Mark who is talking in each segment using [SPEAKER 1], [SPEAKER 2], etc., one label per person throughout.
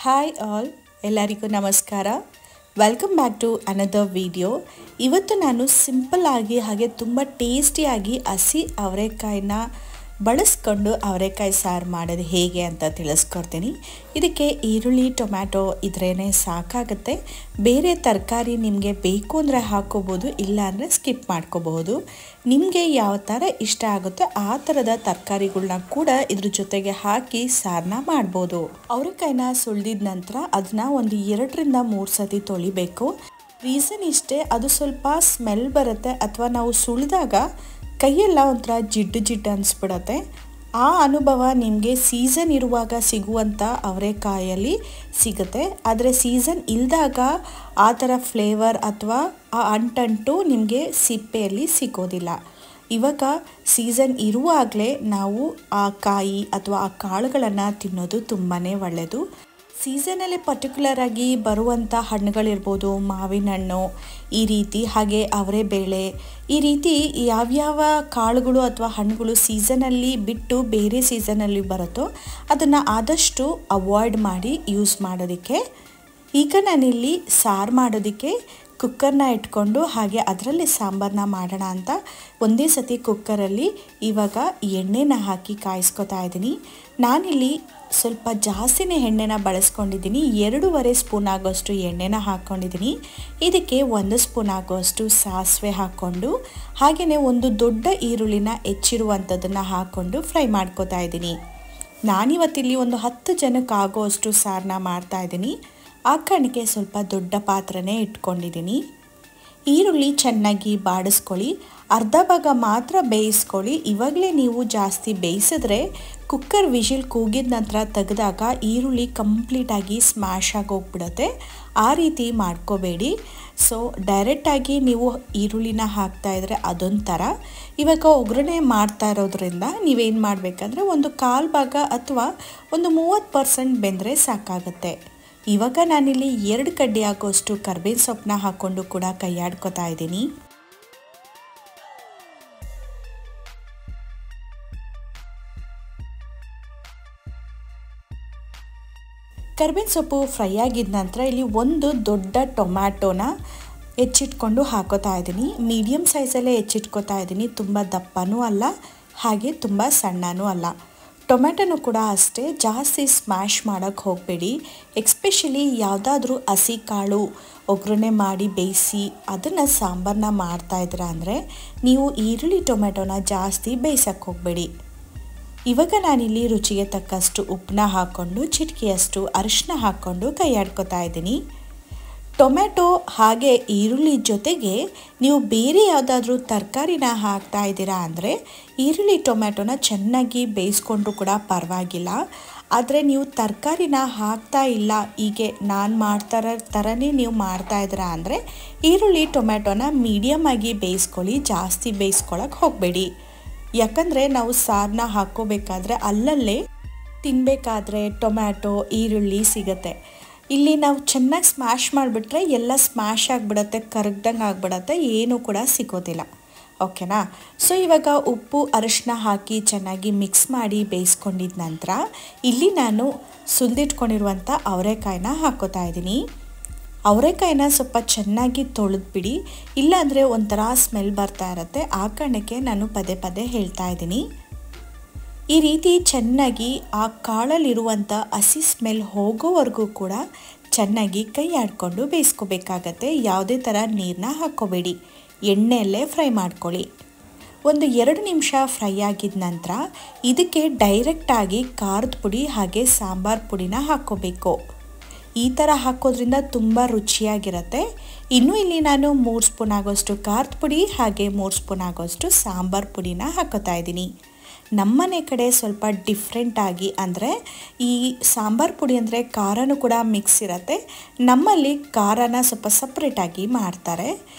[SPEAKER 1] Hi all, ಎಲ್ಲರಿಗೂ ನಮಸ್ಕಾರ. Welcome back to another video. ಇವತ್ತು ನಾನು ಸಿಂಪಲ್ ಆಗಿ ಹಾಗೆ ತುಂಬ ಟೇಸ್ಟಿಯಾಗಿ ಹಸಿ ಅವರೆಕಾಯಿನ ಬಳಸ್ಕೊಂಡು ಅವರೆಕಾಯಿ ಸಾರು ಮಾಡೋದು ಹೇಗೆ ಅಂತ ತಿಳಿಸ್ಕೊಡ್ತೀನಿ. ಇದಕ್ಕೆ ಈರುಳ್ಳಿ ಟೊಮ್ಯಾಟೊ ಇದ್ರೇ ಸಾಕಾಗುತ್ತೆ. ಬೇರೆ ತರಕಾರಿ ನಿಮಗೆ ಬೇಕು ಅಂದರೆ ಹಾಕ್ಕೋಬೋದು, ಇಲ್ಲಾಂದರೆ ಸ್ಕಿಪ್ ಮಾಡ್ಕೋಬಹುದು. ನಿಮಗೆ ಯಾವ ಥರ ಇಷ್ಟ ಆಗುತ್ತೆ ಆ ಥರದ ತರಕಾರಿಗಳನ್ನ ಕೂಡ ಇದ್ರ ಜೊತೆಗೆ ಹಾಕಿ ಸಾರನ್ನ ಮಾಡ್ಬೋದು. ಅವರೆಕಾಯಿನ ಸುಳಿದಿದ ನಂತರ ಅದನ್ನ ಒಂದು 2ರಿಂದ 3 ಸತಿ ತೊಳಿಬೇಕು. ರೀಸನ್ ಇಷ್ಟೇ, ಅದು ಸ್ವಲ್ಪ ಸ್ಮೆಲ್ ಬರುತ್ತೆ ಅಥವಾ ನಾವು ಸುಳಿದಾಗ ಕೈಯೆಲ್ಲ ಒಂಥರ ಜಿಡ್ಡು ಅನಿಸ್ಬಿಡತ್ತೆ. ಆ ಅನುಭವ ನಿಮಗೆ ಸೀಸನ್ ಇರುವಾಗ ಸಿಗುವಂಥ ಅವರೆಕಾಯಲ್ಲಿ ಸಿಗುತ್ತೆ. ಆದರೆ ಸೀಸನ್ ಇಲ್ಲದಾಗ ಆ ಥರ ಫ್ಲೇವರ್ ಅಥವಾ ಆ ಅಂಟಂಟು ನಿಮಗೆ ಸಿಪ್ಪೆಯಲ್ಲಿ ಸಿಗೋದಿಲ್ಲ. ಇವಾಗ ಸೀಸನ್ ಇರುವಾಗಲೇ ನಾವು ಆ ಕಾಯಿ ಅಥವಾ ಆ ಕಾಳುಗಳನ್ನು ತಿನ್ನೋದು ತುಂಬಾ ಒಳ್ಳೆಯದು. ಸೀಸನಲ್ಲಿ ಪರ್ಟಿಕ್ಯುಲರ್ ಆಗಿ ಬರುವಂಥ ಹಣ್ಣುಗಳಿರ್ಬೋದು, ಮಾವಿನ ಹಣ್ಣು ಈ ರೀತಿ, ಹಾಗೆ ಅವರೆಬೇಳೆ ಈ ರೀತಿ ಯಾವ್ಯಾವ ಕಾಳುಗಳು ಅಥವಾ ಹಣ್ಣುಗಳು ಸೀಸನಲ್ಲಿ ಬಿಟ್ಟು ಬೇರೆ ಸೀಸನಲ್ಲಿ ಬರುತ್ತೋ ಅದನ್ನು ಆದಷ್ಟು ಅವಾಯ್ಡ್ ಮಾಡಿ ಯೂಸ್ ಮಾಡೋದಕ್ಕೆ. ಈಗ ನಾನಿಲ್ಲಿ ಸಾರು ಮಾಡೋದಕ್ಕೆ ಕುಕ್ಕರ್ನ ಇಟ್ಕೊಂಡು ಹಾಗೆ ಅದರಲ್ಲಿ ಸಾಂಬಾರನ್ನ ಮಾಡೋಣ ಅಂತ ಒಂದೇ ಸತಿ ಕುಕ್ಕರಲ್ಲಿ ಇವಾಗ ಎಣ್ಣೆನ ಹಾಕಿ ಕಾಯಿಸ್ಕೊತಾ ಇದ್ದೀನಿ. ನಾನಿಲ್ಲಿ ಸ್ವಲ್ಪ ಜಾಸ್ತಿನೇ ಎಣ್ಣೆನ ಬಳಸ್ಕೊಂಡಿದ್ದೀನಿ. 2.5 ಸ್ಪೂನ್ ಆಗೋಷ್ಟು ಎಣ್ಣೆನ ಹಾಕ್ಕೊಂಡಿದ್ದೀನಿ. ಇದಕ್ಕೆ 1 ಸ್ಪೂನ್ ಆಗೋಷ್ಟು ಸಾಸಿವೆ ಹಾಕ್ಕೊಂಡು ಹಾಗೆಯೇ ಒಂದು ದೊಡ್ಡ ಈರುಳ್ಳಿನ ಹೆಚ್ಚಿರುವಂಥದ್ದನ್ನು ಹಾಕ್ಕೊಂಡು ಫ್ರೈ ಮಾಡ್ಕೊತಾ ಇದ್ದೀನಿ. ನಾನಿವತ್ತಿಲ್ಲಿ ಒಂದು 10 ಜನಕ್ಕೆ ಆಗೋಷ್ಟು ಸಾರನ್ನ ಮಾಡ್ತಾಯಿದ್ದೀನಿ. ಆ ಕಾರಣಕ್ಕೆ ಸ್ವಲ್ಪ ದೊಡ್ಡ ಪಾತ್ರೆನೇ ಇಟ್ಕೊಂಡಿದ್ದೀನಿ. ಈರುಳ್ಳಿ ಚೆನ್ನಾಗಿ ಬಾಡಿಸ್ಕೊಳ್ಳಿ, ಅರ್ಧ ಭಾಗ ಮಾತ್ರ ಬೇಯಿಸ್ಕೊಳ್ಳಿ. ಇವಾಗಲೇ ನೀವು ಜಾಸ್ತಿ ಬೇಯಿಸಿದ್ರೆ ಕುಕ್ಕರ್ ವಿಷಿಲ್ ಕೂಗಿದ ನಂತರ ತೆಗೆದಾಗ ಈರುಳ್ಳಿ ಕಂಪ್ಲೀಟಾಗಿ ಸ್ಮ್ಯಾಶ್ ಆಗಿ ಹೋಗ್ಬಿಡುತ್ತೆ. ಆ ರೀತಿ ಮಾಡ್ಕೋಬೇಡಿ. ಸೊ ಡೈರೆಕ್ಟಾಗಿ ನೀವು ಈರುಳ್ಳಿನ ಹಾಕ್ತಾಯಿದ್ರೆ ಅದೊಂಥರ. ಇವಾಗ ಒಗ್ಗರಣೆ ಮಾಡ್ತಾ ಇರೋದ್ರಿಂದ ನೀವೇನು ಮಾಡಬೇಕಂದ್ರೆ ಒಂದು 1/4 ಭಾಗ ಅಥವಾ ಒಂದು 30% ಬೆಂದರೆ ಸಾಕಾಗುತ್ತೆ. ಇವಾಗ ನಾನಿಲ್ಲಿ 2 ಕಡ್ಡಿ ಆಗೋಷ್ಟು ಕರ್ಬೇವಿನ ಸೊಪ್ಪನ್ನ ಹಾಕ್ಕೊಂಡು ಕೂಡ ಕೈಯಾಡ್ಕೊತಾ ಇದ್ದೀನಿ. ಕರ್ಬೇವಿನ ಸೊಪ್ಪು ಫ್ರೈ ಆಗಿದ ನಂತರ ಇಲ್ಲಿ ಒಂದು ದೊಡ್ಡ ಟೊಮ್ಯಾಟೋನ ಹೆಚ್ಚಿಟ್ಕೊಂಡು ಹಾಕೋತಾ ಇದ್ದೀನಿ. ಮೀಡಿಯಮ್ ಸೈಜಲ್ಲೇ ಹೆಚ್ಚಿಟ್ಕೋತಾ ಇದ್ದೀನಿ. ತುಂಬ ದಪ್ಪನೂ ಅಲ್ಲ ಹಾಗೆ ತುಂಬ ಸಣ್ಣನೂ ಅಲ್ಲ. ಟೊಮ್ಯಾಟೊನೂ ಕೂಡ ಅಷ್ಟೇ ಜಾಸ್ತಿ ಸ್ಮ್ಯಾಶ್ ಮಾಡೋಕ್ಕೆ ಹೋಗಬೇಡಿ. ಎಕ್ಸ್ಪೆಷಲಿ ಯಾವುದಾದ್ರೂ ಹಸಿ ಕಾಳು ಒಗ್ಗರಣೆ ಮಾಡಿ ಬೇಯಿಸಿ ಅದನ್ನು ಸಾಂಬಾರನ್ನ ಮಾಡ್ತಾಯಿದ್ದೀರಾ ಅಂದರೆ ನೀವು ಈರುಳ್ಳಿ ಟೊಮ್ಯಾಟೊನ ಜಾಸ್ತಿ ಬೇಯಿಸೋಕ್ಕೆ ಹೋಗಬೇಡಿ. ಇವಾಗ ನಾನಿಲ್ಲಿ ರುಚಿಗೆ ತಕ್ಕಷ್ಟು ಉಪ್ಪನ್ನ ಹಾಕ್ಕೊಂಡು ಚಿಟಿಕೆಯಷ್ಟು ಅರಿಶಿನ ಹಾಕ್ಕೊಂಡು ಕೈಯಾಡ್ಕೊತಾ ಇದ್ದೀನಿ. ಟೊಮ್ಯಾಟೊ ಹಾಗೆ ಈರುಳ್ಳಿ ಜೊತೆಗೆ ನೀವು ಬೇರೆ ಯಾವುದಾದ್ರೂ ತರಕಾರಿನ ಹಾಕ್ತಾ ಇದ್ದೀರಾ ಅಂದರೆ ಈರುಳ್ಳಿ ಟೊಮ್ಯಾಟೊನ ಚೆನ್ನಾಗಿ ಬೇಯಿಸ್ಕೊಂಡ್ರೂ ಕೂಡ ಪರವಾಗಿಲ್ಲ. ಆದರೆ ನೀವು ತರಕಾರಿನ ಹಾಕ್ತಾ ಇಲ್ಲ, ಹೀಗೆ ನಾನು ಮಾಡ್ತಾರ ಥರನೇ ನೀವು ಮಾಡ್ತಾಯಿದ್ದೀರಾ ಅಂದರೆ ಈರುಳ್ಳಿ ಟೊಮ್ಯಾಟೊನ ಮೀಡಿಯಮ್ ಆಗಿ ಬೇಯಿಸ್ಕೊಳ್ಳಿ, ಜಾಸ್ತಿ ಬೇಯಿಸ್ಕೊಳ್ಳೋಕೆ ಹೋಗಬೇಡಿ. ಯಾಕಂದರೆ ನಾವು ಸಾರನ್ನ ಹಾಕ್ಕೋಬೇಕಾದ್ರೆ ಅಲ್ಲಲ್ಲೇ ತಿನ್ನಬೇಕಾದ್ರೆ ಟೊಮ್ಯಾಟೊ ಈರುಳ್ಳಿ ಸಿಗುತ್ತೆ. ಇಲ್ಲಿ ನಾವು ಚೆನ್ನಾಗಿ ಸ್ಮ್ಯಾಶ್ ಮಾಡಿಬಿಟ್ರೆ ಎಲ್ಲ ಸ್ಮ್ಯಾಶ್ ಆಗಿಬಿಡತ್ತೆ, ಕರಗ್ದಂಗೆ ಆಗಿಬಿಡತ್ತೆ, ಏನೂ ಕೂಡ ಸಿಗೋದಿಲ್ಲ. ಓಕೆನಾ? ಸೊ ಇವಾಗ ಉಪ್ಪು ಅರಿಶಿನ ಹಾಕಿ ಚೆನ್ನಾಗಿ ಮಿಕ್ಸ್ ಮಾಡಿ ಬೇಯಿಸ್ಕೊಂಡಿದ್ದ ನಂತರ ಇಲ್ಲಿ ನಾನು ಸುಲಿದಿಟ್ಕೊಂಡಿರುವಂಥ ಅವರೆಕಾಯಿನ ಹಾಕ್ಕೋತಾ ಇದ್ದೀನಿ. ಅವರೆಕಾಯಿನ ಸ್ವಲ್ಪ ಚೆನ್ನಾಗಿ ತೊಳೆದ್ಬಿಡಿ, ಇಲ್ಲಾಂದರೆ ಒಂಥರ ಸ್ಮೆಲ್ ಬರ್ತಾ ಇರುತ್ತೆ. ಆ ಕಾರಣಕ್ಕೆ ನಾನು ಪದೇ ಹೇಳ್ತಾ ಇದ್ದೀನಿ. ಈ ರೀತಿ ಚೆನ್ನಾಗಿ ಆ ಕಾಳಲ್ಲಿರುವಂಥ ಹಸಿ ಸ್ಮೆಲ್ ಹೋಗೋವರೆಗೂ ಕೂಡ ಚೆನ್ನಾಗಿ ಕೈ ಆಡಿಕೊಂಡು ಬೇಯಿಸ್ಕೋಬೇಕಾಗತ್ತೆ. ಯಾವುದೇ ಥರ ನೀರನ್ನ ಹಾಕ್ಕೋಬೇಡಿ, ಎಣ್ಣೆಯಲ್ಲೇ ಫ್ರೈ ಮಾಡ್ಕೊಳ್ಳಿ. ಒಂದು 2 ನಿಮಿಷ ಫ್ರೈ ಆಗಿದ ನಂತರ ಇದಕ್ಕೆ ಡೈರೆಕ್ಟಾಗಿ ಖಾರದ ಪುಡಿ ಹಾಗೆ ಸಾಂಬಾರು ಪುಡಿನ ಹಾಕ್ಕೋಬೇಕು. ಈ ಥರ ಹಾಕೋದ್ರಿಂದ ತುಂಬ ರುಚಿಯಾಗಿರುತ್ತೆ. ಇನ್ನು ಇಲ್ಲಿ ನಾನು 3 ಸ್ಪೂನ್ ಆಗೋಷ್ಟು ಖಾರದ ಪುಡಿ ಹಾಗೆ 3 ಸ್ಪೂನ್ ಆಗೋಷ್ಟು ಸಾಂಬಾರು ಪುಡಿನ ಹಾಕೋತಾ ಇದ್ದೀನಿ. ನಮ್ಮನೆ ಕಡೆ ಸ್ವಲ್ಪ ಡಿಫ್ರೆಂಟಾಗಿ ಅಂದರೆ ಈ ಸಾಂಬಾರು ಪುಡಿ ಅಂದರೆ ಖಾರನೂ ಕೂಡ ಮಿಕ್ಸ್ ಇರುತ್ತೆ. ನಮ್ಮಲ್ಲಿ ಖಾರನ ಸ್ವಲ್ಪ ಸಪ್ರೇಟಾಗಿ ಮಾಡ್ತಾರೆ.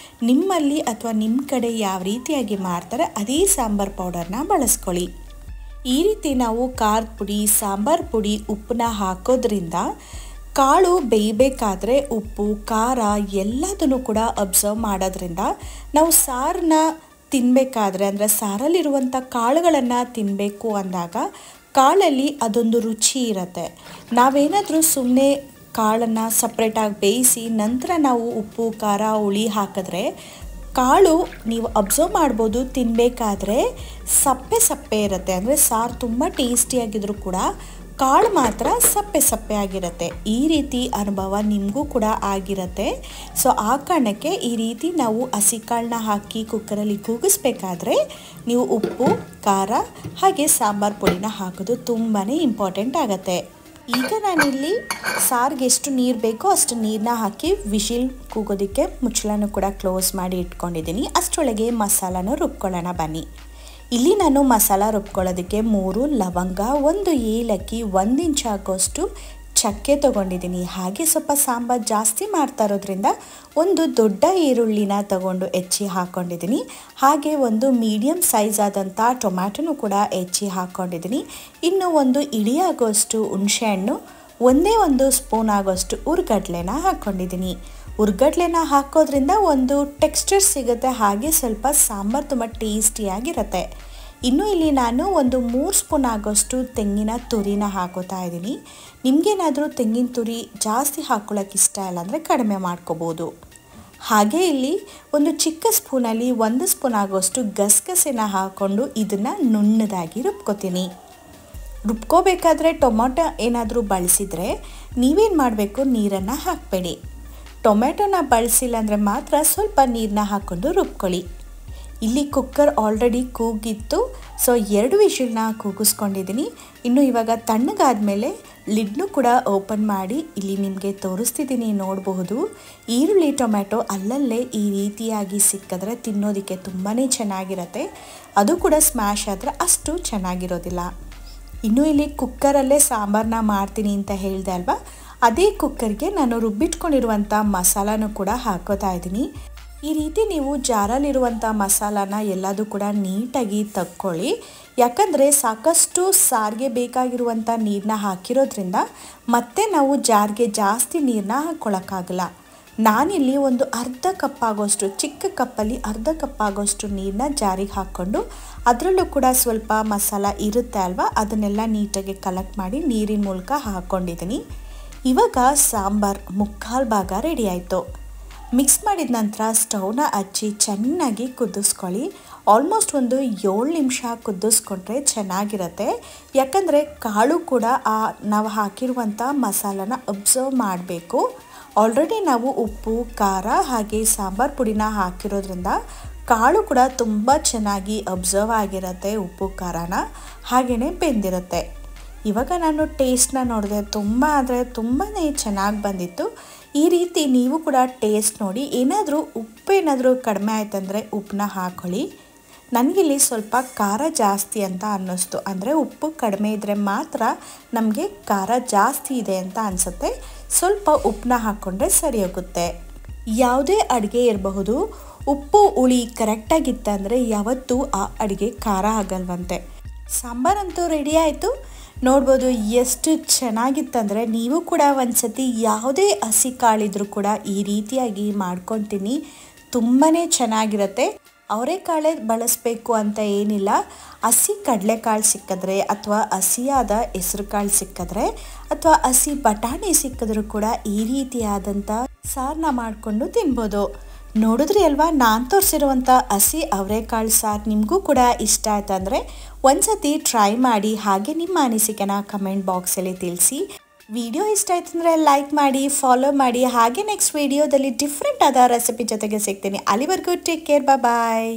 [SPEAKER 1] ನಿಮ್ಮಲ್ಲಿ ಅಥವಾ ನಿಮ್ಮ ಕಡೆ ಯಾವ ರೀತಿಯಾಗಿ ಮಾಡ್ತಾರೆ ಅದೇ ಸಾಂಬಾರು ಪೌಡರ್ನ ಬಳಸ್ಕೊಳ್ಳಿ. ಈ ರೀತಿ ನಾವು ಖಾರದ ಪುಡಿ ಸಾಂಬಾರು ಪುಡಿ ಉಪ್ಪನ್ನ ಹಾಕೋದ್ರಿಂದ ಕಾಳು ಬೇಯಬೇಕಾದ್ರೆ ಉಪ್ಪು ಖಾರ ಎಲ್ಲದನ್ನು ಕೂಡ ಅಬ್ಸರ್ವ್ ಮಾಡೋದ್ರಿಂದ ನಾವು ಸಾರನ್ನ ತಿನ್ನಬೇಕಾದ್ರೆ ಅಂದರೆ ಸಾರಲ್ಲಿರುವಂಥ ಕಾಳುಗಳನ್ನು ತಿನ್ನಬೇಕು ಅಂದಾಗ ಕಾಳಲ್ಲಿ ಅದೊಂದು ರುಚಿ ಇರುತ್ತೆ. ನಾವೇನಾದರೂ ಸುಮ್ಮನೆ ಕಾಳನ್ನು ಸಪ್ರೇಟಾಗಿ ಬೇಯಿಸಿ ನಂತರ ನಾವು ಉಪ್ಪು ಖಾರ ಹುಳಿ ಹಾಕಿದ್ರೆ ಕಾಳು ನೀವು ಅಬ್ಸರ್ವ್ ಮಾಡ್ಬೋದು, ತಿನ್ನಬೇಕಾದ್ರೆ ಸಪ್ಪೆ ಸಪ್ಪೆ ಇರುತ್ತೆ. ಅಂದರೆ ಸಾರು ತುಂಬ ಟೇಸ್ಟಿಯಾಗಿದ್ರೂ ಕೂಡ ಕಾಳು ಮಾತ್ರ ಸಪ್ಪೆ ಸಪ್ಪೆ ಆಗಿರುತ್ತೆ. ಈ ರೀತಿ ಅನುಭವ ನಿಮಗೂ ಕೂಡ ಆಗಿರುತ್ತೆ. ಸೊ ಆ ಕಾರಣಕ್ಕೆ ಈ ರೀತಿ ನಾವು ಹಸಿ ಕಾಳನ್ನ ಹಾಕಿ ಕುಕ್ಕರಲ್ಲಿ ಕೂಗಿಸ್ಬೇಕಾದ್ರೆ ನೀವು ಉಪ್ಪು ಖಾರ ಹಾಗೆ ಸಾಂಬಾರು ಪುಡಿನ ಹಾಕೋದು ತುಂಬಾ ಇಂಪಾರ್ಟೆಂಟ್ ಆಗುತ್ತೆ. ಈಗ ನಾನಿಲ್ಲಿ ಸಾರಿಗೆ ಎಷ್ಟು ನೀರು ಬೇಕೋ ಅಷ್ಟು ನೀರನ್ನ ಹಾಕಿ ವಿಶಿಲ್ ಕೂಗೋದಕ್ಕೆ ಮುಚ್ಚಳನೂ ಕೂಡ ಕ್ಲೋಸ್ ಮಾಡಿ ಇಟ್ಕೊಂಡಿದ್ದೀನಿ. ಅಷ್ಟರೊಳಗೆ ಮಸಾಲಾನು ರುಬ್ಕೊಳ್ಳೋಣ ಬನ್ನಿ. ಇಲ್ಲಿ ನಾನು ಮಸಾಲ ರುಬ್ಕೊಳ್ಳೋದಕ್ಕೆ 3 ಲವಂಗ, 1 ಏಲಕ್ಕಿ, 1 ಇಂಚ್ ಆಗೋಷ್ಟು ಚಕ್ಕೆ ತೊಗೊಂಡಿದ್ದೀನಿ. ಹಾಗೆ ಸ್ವಲ್ಪ ಸಾಂಬಾರು ಜಾಸ್ತಿ ಮಾಡ್ತಾ ಇರೋದ್ರಿಂದ ಒಂದು ದೊಡ್ಡ ಈರುಳ್ಳಿನ ತಗೊಂಡು ಹೆಚ್ಚಿ ಹಾಕ್ಕೊಂಡಿದ್ದೀನಿ. ಹಾಗೆ ಒಂದು ಮೀಡಿಯಮ್ ಸೈಜ್ ಆದಂಥ ಟೊಮ್ಯಾಟೊನೂ ಕೂಡ ಹೆಚ್ಚಿ ಹಾಕ್ಕೊಂಡಿದ್ದೀನಿ. ಇನ್ನು ಒಂದು ಇಡೀ ಆಗೋಷ್ಟು ಹುಣಸೆಹಣ್ಣು, ಒಂದೇ 1 ಸ್ಪೂನ್ ಆಗೋಷ್ಟು ಹುರ್ಗಡ್ಲೆನ ಹಾಕ್ಕೊಂಡಿದ್ದೀನಿ. ಹುರ್ಗಡ್ಲೆನ ಹಾಕೋದ್ರಿಂದ ಒಂದು ಟೆಕ್ಸ್ಚರ್ ಸಿಗುತ್ತೆ, ಹಾಗೆ ಸ್ವಲ್ಪ ಸಾಂಬಾರು ತುಂಬ ಟೇಸ್ಟಿಯಾಗಿರುತ್ತೆ. ಇನ್ನು ಇಲ್ಲಿ ನಾನು ಒಂದು 3 ಸ್ಪೂನ್ ಆಗೋಷ್ಟು ತೆಂಗಿನ ತುರಿನ ಹಾಕೋತಾ ಇದ್ದೀನಿ. ನಿಮಗೇನಾದರೂ ತೆಂಗಿನ ತುರಿ ಜಾಸ್ತಿ ಹಾಕ್ಕೊಳ್ಳೋಕೆ ಇಷ್ಟ ಇಲ್ಲ ಅಂದರೆ ಕಡಿಮೆ ಮಾಡ್ಕೋಬೋದು. ಹಾಗೆ ಇಲ್ಲಿ ಒಂದು ಚಿಕ್ಕ ಸ್ಪೂನಲ್ಲಿ 1 ಸ್ಪೂನ್ ಆಗೋಷ್ಟು ಗಸಗಸೆನ ಹಾಕ್ಕೊಂಡು ಇದನ್ನು ನುಣ್ಣದಾಗಿ ರುಬ್ಕೋತೀನಿ. ರುಬ್ಕೋಬೇಕಾದ್ರೆ ಟೊಮೊಟೊ ಏನಾದರೂ ಬಳಸಿದರೆ ನೀವೇನು ಮಾಡಬೇಕು, ನೀರನ್ನು ಹಾಕಬೇಡಿ. ಟೊಮೆಟೊನ ಬಳಸಿಲ್ಲ ಅಂದರೆ ಮಾತ್ರ ಸ್ವಲ್ಪ ನೀರನ್ನ ಹಾಕ್ಕೊಂಡು ರುಬ್ಕೊಳ್ಳಿ. ಇಲ್ಲಿ ಕುಕ್ಕರ್ ಆಲ್ರೆಡಿ ಕೂಗಿತ್ತು. ಸೊ 2 ವಿಷಲ್ನ ಕೂಗಿಸ್ಕೊಂಡಿದ್ದೀನಿ. ಇನ್ನು ಇವಾಗ ತಣ್ಣಗಾದ್ಮೇಲೆ ಲಿಡ್ನು ಕೂಡ ಓಪನ್ ಮಾಡಿ ಇಲ್ಲಿ ನಿಮಗೆ ತೋರಿಸ್ತಿದ್ದೀನಿ, ನೋಡಬಹುದು. ಈರುಳ್ಳಿ ಟೊಮೆಟೊ ಅಲ್ಲಲ್ಲೇ ಈ ರೀತಿಯಾಗಿ ಸಿಕ್ಕಿದ್ರೆ ತಿನ್ನೋದಕ್ಕೆ ತುಂಬಾ ಚೆನ್ನಾಗಿರುತ್ತೆ. ಅದು ಕೂಡ ಸ್ಮ್ಯಾಶ್ ಆದರೆ ಅಷ್ಟು ಚೆನ್ನಾಗಿರೋದಿಲ್ಲ. ಇನ್ನು ಇಲ್ಲಿ ಕುಕ್ಕರಲ್ಲೇ ಸಾಂಬಾರನ್ನ ಮಾಡ್ತೀನಿ ಅಂತ ಹೇಳಿದೆ ಅಲ್ವಾ, ಅದೇ ಕುಕ್ಕರ್ಗೆ ನಾನು ರುಬ್ಬಿಟ್ಕೊಂಡಿರುವಂಥ ಮಸಾಲಾನು ಕೂಡ ಹಾಕೋತಾ ಇದ್ದೀನಿ. ಈ ರೀತಿ ನೀವು ಜಾರಲ್ಲಿರುವಂಥ ಮಸಾಲಾನ ಎಲ್ಲದೂ ಕೂಡ ನೀಟಾಗಿ ತಕ್ಕೊಳ್ಳಿ. ಯಾಕಂದರೆ ಸಾಕಷ್ಟು ಸಾರಿಗೆ ಬೇಕಾಗಿರುವಂಥ ನೀರನ್ನ ಹಾಕಿರೋದ್ರಿಂದ ಮತ್ತೆ ನಾವು ಜಾರಿಗೆ ಜಾಸ್ತಿ ನೀರನ್ನ ಹಾಕ್ಕೊಳ್ಳೋಕ್ಕಾಗಲ್ಲ. ನಾನಿಲ್ಲಿ ಒಂದು ಅರ್ಧ ಕಪ್ ಆಗೋಷ್ಟು, ಚಿಕ್ಕ ಕಪ್ಪಲ್ಲಿ ಅರ್ಧ ಕಪ್ ಆಗೋಷ್ಟು ನೀರನ್ನ ಜಾರಿಗೆ ಹಾಕ್ಕೊಂಡು ಅದರಲ್ಲೂ ಕೂಡ ಸ್ವಲ್ಪ ಮಸಾಲ ಇರುತ್ತೆ ಅಲ್ವಾ, ಅದನ್ನೆಲ್ಲ ನೀಟಾಗಿ ಕಲೆಕ್ಟ್ ಮಾಡಿ ನೀರಿನ ಮೂಲಕ ಹಾಕ್ಕೊಂಡಿದ್ದೀನಿ. ಇವಾಗ ಸಾಂಬಾರು 3/4 ಭಾಗ ರೆಡಿ ಆಯಿತು. ಮಿಕ್ಸ್ ಮಾಡಿದ ನಂತರ ಸ್ಟವ್ನ ಹಚ್ಚಿ ಚೆನ್ನಾಗಿ ಕುದಿಸ್ಕೊಳ್ಳಿ. ಆಲ್ಮೋಸ್ಟ್ ಒಂದು 7 ನಿಮಿಷ ಕುದಿಸ್ಕೊಂಡ್ರೆ ಚೆನ್ನಾಗಿರುತ್ತೆ. ಯಾಕಂದರೆ ಕಾಳು ಕೂಡ ನಾವು ಹಾಕಿರುವಂಥ ಮಸಾಲಾನ ಅಬ್ಸರ್ವ್ ಮಾಡಬೇಕು. ಆಲ್ರೆಡಿ ನಾವು ಉಪ್ಪು ಖಾರ ಹಾಗೆ ಸಾಂಬಾರು ಪುಡಿನ ಹಾಕಿರೋದ್ರಿಂದ ಕಾಳು ಕೂಡ ತುಂಬ ಚೆನ್ನಾಗಿ ಅಬ್ಸರ್ವ್ ಆಗಿರುತ್ತೆ, ಉಪ್ಪು ಖಾರನ ಹಾಗೆಯೇ ಬೆಂದಿರುತ್ತೆ. ಇವಾಗ ನಾನು ಟೇಸ್ಟ್ನ ನೋಡಿದೆ, ತುಂಬಾ ಚೆನ್ನಾಗಿ ಬಂದಿತ್ತು. ಈ ರೀತಿ ನೀವು ಕೂಡ ಟೇಸ್ಟ್ ನೋಡಿ. ಏನಾದರೂ ಉಪ್ಪೇನಾದರೂ ಕಡಿಮೆ ಆಯ್ತಂದರೆ ಉಪ್ಪನ್ನ ಹಾಕ್ಕೊಳ್ಳಿ. ನನಗಿಲ್ಲಿ ಸ್ವಲ್ಪ ಖಾರ ಜಾಸ್ತಿ ಅಂತ ಅನ್ನಿಸ್ತು. ಅಂದರೆ ಉಪ್ಪು ಕಡಿಮೆ ಇದ್ದರೆ ಮಾತ್ರ ನಮಗೆ ಖಾರ ಜಾಸ್ತಿ ಇದೆ ಅಂತ ಅನಿಸುತ್ತೆ. ಸ್ವಲ್ಪ ಉಪ್ಪನ್ನ ಹಾಕ್ಕೊಂಡ್ರೆ ಸರಿ ಹೋಗುತ್ತೆ. ಯಾವುದೇ ಅಡುಗೆ ಇರಬಹುದು, ಉಪ್ಪು ಹುಳಿ ಕರೆಕ್ಟಾಗಿತ್ತಂದರೆ ಯಾವತ್ತೂ ಆ ಅಡುಗೆ ಖಾರ ಆಗಲ್ವಂತೆ. ಸಾಂಬಾರಂತೂ ರೆಡಿ ಆಯಿತು. ನೋಡ್ಬೋದು ಎಷ್ಟು ಚೆನ್ನಾಗಿತ್ತಂದರೆ ನೀವು ಕೂಡ ಒಂದ್ಸತಿ ಯಾವುದೇ ಹಸಿ ಕಾಳಿದ್ರೂ ಕೂಡ ಈ ರೀತಿಯಾಗಿ ಮಾಡ್ಕೊತೀನಿ. ತುಂಬಾ ಚೆನ್ನಾಗಿರುತ್ತೆ. ಅವರೆಕಾಳೇ ಬಳಸಬೇಕು ಅಂತ ಏನಿಲ್ಲ. ಹಸಿ ಕಡಲೆಕಾಳು ಸಿಕ್ಕಿದ್ರೆ ಅಥವಾ ಹಸಿಯಾದ ಹೆಸರು ಕಾಳು ಸಿಕ್ಕಿದ್ರೆ ಅಥವಾ ಹಸಿ ಬಟಾಣಿ ಸಿಕ್ಕಿದ್ರೂ ಕೂಡ ಈ ರೀತಿಯಾದಂಥ ಸಾರನ್ನ ಮಾಡಿಕೊಂಡು ತಿನ್ಬೋದು. ನೋಡಿದ್ರಿ ಅಲ್ವಾ, ನಾನು ತೋರಿಸಿರುವಂಥ ಹಸಿ ಅವರೆಕಾಳು ಸಾರು ನಿಮಗೂ ಕೂಡ ಇಷ್ಟ ಆಯ್ತಂದರೆ ಒಂದ್ಸತಿ ಟ್ರೈ ಮಾಡಿ. ಹಾಗೆ ನಿಮ್ಮ ಅನಿಸಿಕೆನ ಕಮೆಂಟ್ ಬಾಕ್ಸಲ್ಲಿ ತಿಳಿಸಿ. ವಿಡಿಯೋ ಇಷ್ಟ ಆಯ್ತಂದರೆ ಲೈಕ್ ಮಾಡಿ, ಫಾಲೋ ಮಾಡಿ. ಹಾಗೆ ನೆಕ್ಸ್ಟ್ ವಿಡಿಯೋದಲ್ಲಿ ಡಿಫ್ರೆಂಟ್ ಆದ ರೆಸಿಪಿ ಜೊತೆಗೆ ಸಿಗ್ತೀನಿ. ಅಲ್ಲಿವರೆಗೂ ಟೇಕ್ ಕೇರ್, ಬಾಯ್.